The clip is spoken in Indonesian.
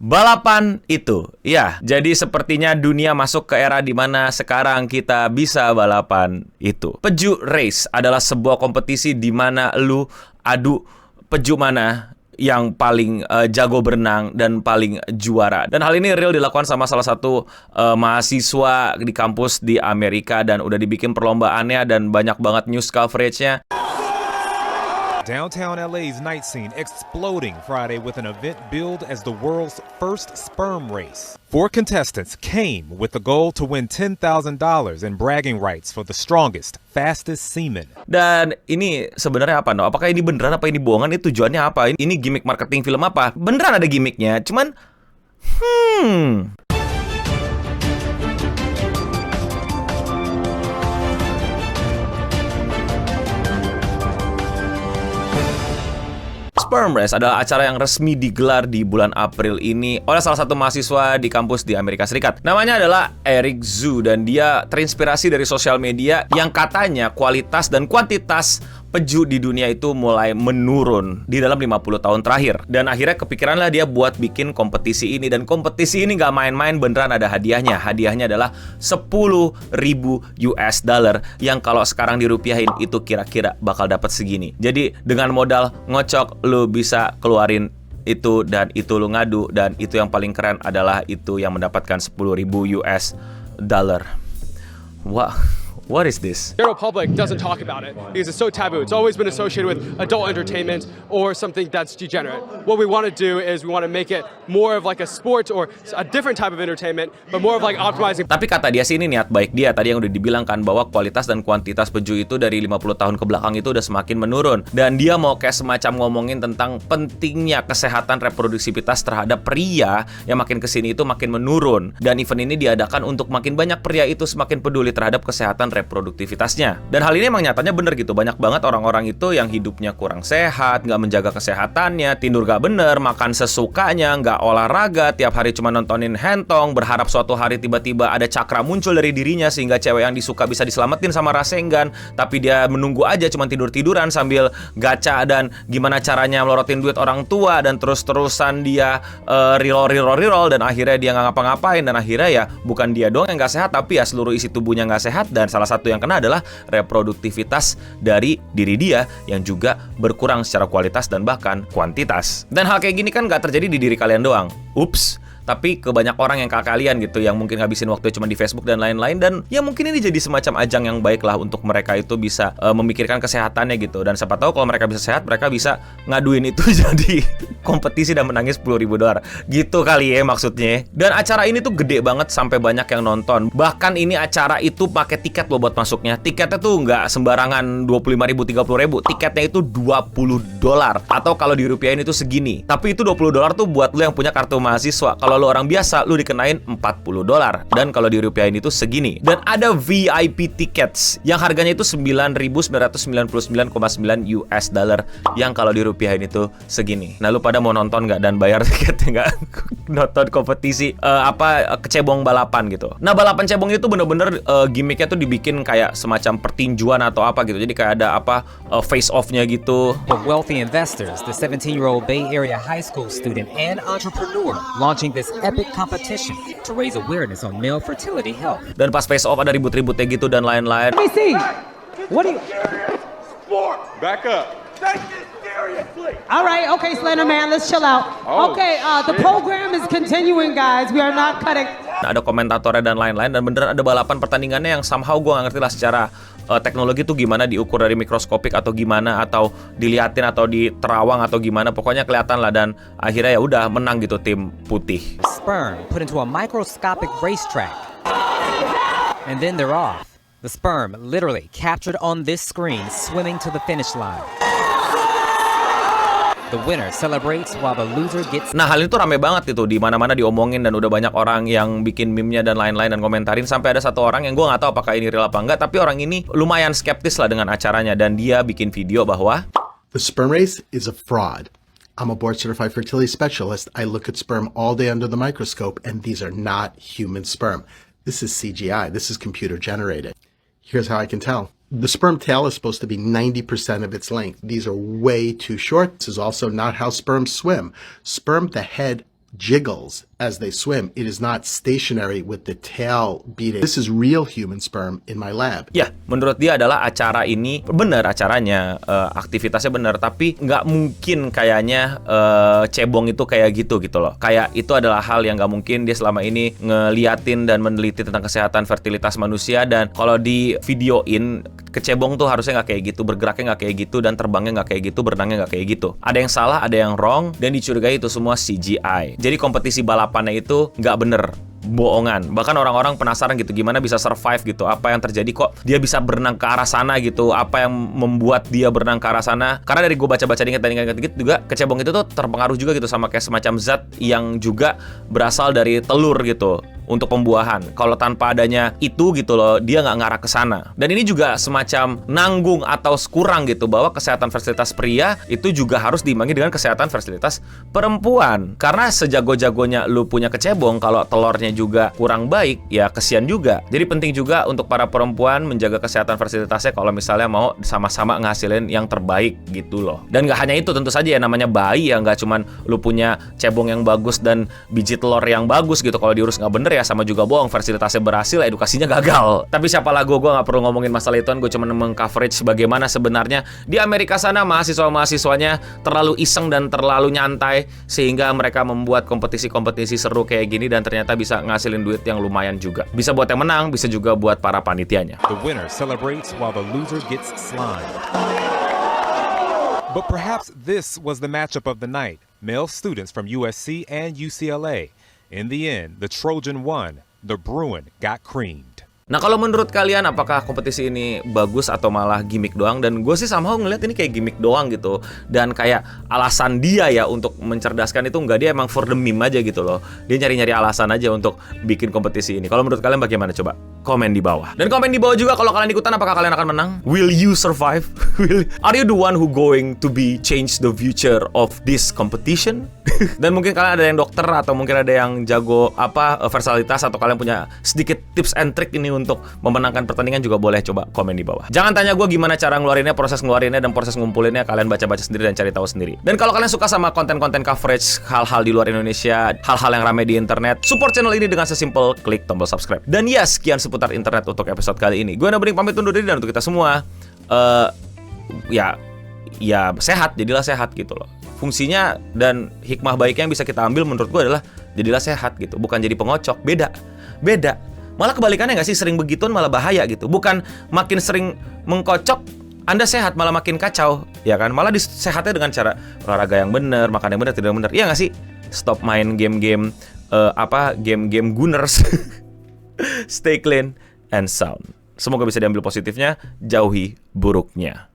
Balapan itu, ya. Jadi sepertinya dunia masuk ke era di mana sekarang kita bisa balapan itu. Peju race adalah sebuah kompetisi di mana lu adu peju mana yang paling jago berenang dan paling juara. Dan hal ini real dilakukan sama salah satu mahasiswa di kampus di Amerika dan udah dibikin perlombaannya dan banyak banget news coverage-nya. Downtown LA's night scene exploding Friday with an event billed as the world's first sperm race. 4 contestants came with the goal to win $10,000 in bragging rights for the strongest, fastest semen. Dan ini sebenarnya apa, no? Apakah ini beneran apa ini bohongan? Ini tujuannya apa? Ini gimmick marketing film apa? Beneran ada gimmicknya, cuman Sperm Race adalah acara yang resmi digelar di bulan April ini oleh salah satu mahasiswa di kampus di Amerika Serikat. Namanya adalah Eric Zhu dan dia terinspirasi dari sosial media yang katanya kualitas dan kuantitas peju di dunia itu mulai menurun di dalam 50 tahun terakhir. Dan akhirnya kepikiranlah dia buat bikin kompetisi ini. Dan kompetisi ini gak main-main, beneran ada hadiahnya. Hadiahnya adalah 10.000 US dollar yang kalau sekarang dirupiahin itu kira-kira bakal dapat segini. Jadi dengan modal ngocok lu bisa keluarin itu dan itu lu ngadu, dan itu yang paling keren adalah itu yang mendapatkan 10.000 US dollar. Wah, what is this? The general public doesn't talk about it because it's so taboo. It's always been associated with adult entertainment or something that's degenerate. What we want to do is we want to make it more of like a sport or a different type of entertainment, but more of like optimizing. Tapi kata dia sih, ini niat baik dia tadi yang udah dibilangkan bahwa kualitas dan kuantitas peju itu dari 50 tahun ke belakang itu udah semakin menurun. Dan dia mau kayak semacam ngomongin tentang pentingnya kesehatan reproduksivitas terhadap pria yang makin kesini itu makin menurun. Dan event ini diadakan untuk makin banyak pria itu semakin peduli terhadap kesehatan reproduktivitasnya. Dan hal ini emang nyatanya bener gitu. Banyak banget orang-orang itu yang hidupnya kurang sehat, nggak menjaga kesehatannya, tidur gak bener, makan sesukanya, nggak olahraga, tiap hari cuma nontonin hentong, berharap suatu hari tiba-tiba ada cakra muncul dari dirinya sehingga cewek yang disuka bisa diselamatin sama Rasengan, tapi dia menunggu aja cuma tidur-tiduran sambil gacha dan gimana caranya melorotin duit orang tua, dan terus-terusan dia reroll dan akhirnya dia nggak ngapa-ngapain, dan akhirnya ya bukan dia doang yang nggak sehat, tapi ya seluruh isi tubuhnya nggak sehat, dan salah satu yang kena adalah reproduktivitas dari diri dia yang juga berkurang secara kualitas dan bahkan kuantitas. Dan hal kayak gini kan nggak terjadi di diri kalian doang. Ups. Tapi ke banyak orang yang kayak kalian gitu, yang mungkin ngabisin waktu cuma di Facebook dan lain-lain. Dan ya mungkin ini jadi semacam ajang yang baik lah untuk mereka itu bisa memikirkan kesehatannya gitu. Dan siapa tahu kalau mereka bisa sehat, mereka bisa ngaduin itu jadi kompetisi dan menangis 10.000 dolar gitu kali ya maksudnya. Dan acara ini tuh gede banget sampai banyak yang nonton. Bahkan ini acara itu pakai tiket loh buat masuknya. Tiketnya tuh nggak sembarangan 25.000, 30.000. Tiketnya itu 20 dolar, atau kalau dirupiahin itu segini. Tapi itu 20 dolar tuh buat lo yang punya kartu mahasiswa. Kalau lo orang biasa, lu dikenain 40 dolar. Dan kalau dirupiahin itu segini. Dan ada VIP tickets yang harganya itu 9.999,9 US dollar yang kalau dirupiahin itu segini. Nah, lu pada mau nonton nggak dan bayar tiketnya nggak? Nonton kompetisi kecebong balapan gitu. Nah, balapan cebong itu bener-bener gimmicknya tuh dibikin kayak semacam pertinjuan atau apa gitu. Jadi kayak ada face off-nya gitu. For wealthy investors, the 17-year-old Bay Area high school student and entrepreneur launching this epic competition to raise awareness on male fertility health. Dan pas face off ada ribut-ributnya gitu dan lain-lain. Let me see. What do you... Back up. All right, okay, Slender Man, let's chill out. Okay, the program is continuing, guys. We are not cutting. Nah, ada komentatornya dan lain-lain, dan beneran ada balapan pertandingannya yang somehow gue gak ngerti lah secara teknologi tuh gimana diukur dari mikroskopik atau gimana, atau diliatin atau diterawang atau gimana, pokoknya kelihatan lah. Dan akhirnya ya udah menang gitu tim putih. Sperm put into a microscopic racetrack, and then they're off. The sperm literally captured on this screen, swimming to the finish line. The winner celebrates while the loser gets... Nah, hal itu rame banget itu, di mana-mana diomongin dan udah banyak orang yang bikin meme-nya dan lain-lain dan komentarin. Sampai ada satu orang yang gue nggak tahu apakah ini real apa enggak, tapi orang ini lumayan skeptis lah dengan acaranya, dan dia bikin video bahwa the sperm race is a fraud. I'm a board-certified fertility specialist. I look at sperm all day under the microscope, and these are not human sperm. This is CGI. This is computer-generated. Here's how I can tell. The sperm tail is supposed to be 90% of its length. These are way too short. This is also not how sperm swim. Sperm, the head jiggles as they swim. It is not stationary with the tail beating. This is real human sperm in my lab. Ya, menurut dia adalah acara ini benar acaranya, aktivitasnya benar, tapi nggak mungkin kayaknya cebong itu kayak gitu loh. Kayak itu adalah hal yang nggak mungkin. Dia selama ini ngeliatin dan meneliti tentang kesehatan fertilitas manusia, dan kalau di videoin kecebong tuh harusnya nggak kayak gitu, bergeraknya nggak kayak gitu, dan terbangnya nggak kayak gitu, berenangnya nggak kayak gitu. Ada yang salah, ada yang wrong, dan dicurigai itu semua CGI. Jadi kompetisi balapannya itu nggak bener, bohongan. Bahkan orang-orang penasaran gitu, gimana bisa survive gitu, apa yang terjadi, kok dia bisa berenang ke arah sana gitu, apa yang membuat dia berenang ke arah sana. Karena dari gue baca-baca dikit juga, kecebong itu tuh terpengaruh juga gitu sama kayak semacam zat yang juga berasal dari telur gitu untuk pembuahan. Kalau tanpa adanya itu gitu loh, dia nggak ngarah ke sana. Dan ini juga semacam nanggung atau kurang gitu, bahwa kesehatan fertilitas pria itu juga harus diimbangi dengan kesehatan fertilitas perempuan. Karena sejago-jagonya lu punya kecebong, kalau telurnya juga kurang baik, ya kesian juga. Jadi penting juga untuk para perempuan menjaga kesehatan fertilitasnya kalau misalnya mau sama-sama ngasilin yang terbaik gitu loh. Dan nggak hanya itu, tentu saja ya, namanya bayi ya, nggak cuman lu punya cebong yang bagus dan biji telur yang bagus gitu, kalau diurus nggak bener ya sama juga bohong, fertilitasnya berhasil, edukasinya gagal. Tapi siapa lah gue nggak perlu ngomongin masalah ituan, gue cuma meng-coverage bagaimana sebenarnya di Amerika sana mahasiswa-mahasiswanya terlalu iseng dan terlalu nyantai, sehingga mereka membuat kompetisi-kompetisi seru kayak gini, dan ternyata bisa ngasilin duit yang lumayan juga. Bisa buat yang menang, bisa juga buat para panitianya. The winner celebrates while the loser gets slimed. But perhaps this was the matchup of the night. Male students from USC and UCLA. In the end, the Trojan won. The Bruin got creamed. Nah, kalau menurut kalian apakah kompetisi ini bagus atau malah gimmick doang? Dan gue sih somehow ngeliat ini kayak gimmick doang gitu. Dan kayak alasan dia ya untuk mencerdaskan itu enggak, dia emang for the meme aja gitu loh. Dia nyari-nyari alasan aja untuk bikin kompetisi ini. Kalau menurut kalian bagaimana? Coba komen di bawah. Dan komen di bawah juga kalau kalian ikutan, apakah kalian akan menang? Will you survive? Are you the one who going to be change the future of this competition? Dan mungkin kalian ada yang dokter, atau mungkin ada yang jago versatilitas, atau kalian punya sedikit tips and trick ini untuk memenangkan pertandingan, juga boleh coba komen di bawah. Jangan tanya gue gimana cara ngeluarinnya, proses ngeluarinnya, dan proses ngumpulinnya kalian baca-baca sendiri dan cari tahu sendiri. Dan kalau kalian suka sama konten-konten coverage hal-hal di luar Indonesia, hal-hal yang ramai di internet, support channel ini dengan sesimpel klik tombol subscribe. Dan ya, sekian seputar internet untuk episode kali ini. Gue Nabring pamit undur diri, dan untuk kita semua ya sehat, jadilah sehat gitu loh. Fungsinya dan hikmah baiknya yang bisa kita ambil menurut gue adalah jadilah sehat gitu, bukan jadi pengocok. Beda. Malah kebalikannya nggak sih, sering begituan malah bahaya gitu. Bukan makin sering mengkocok Anda sehat, malah makin kacau, ya kan? Malah disehatnya dengan cara olahraga yang benar, makan yang benar, tidak benar. Iya nggak sih? Stop main game-game game-game Gunners. Stay clean and sound. Semoga bisa diambil positifnya, jauhi buruknya.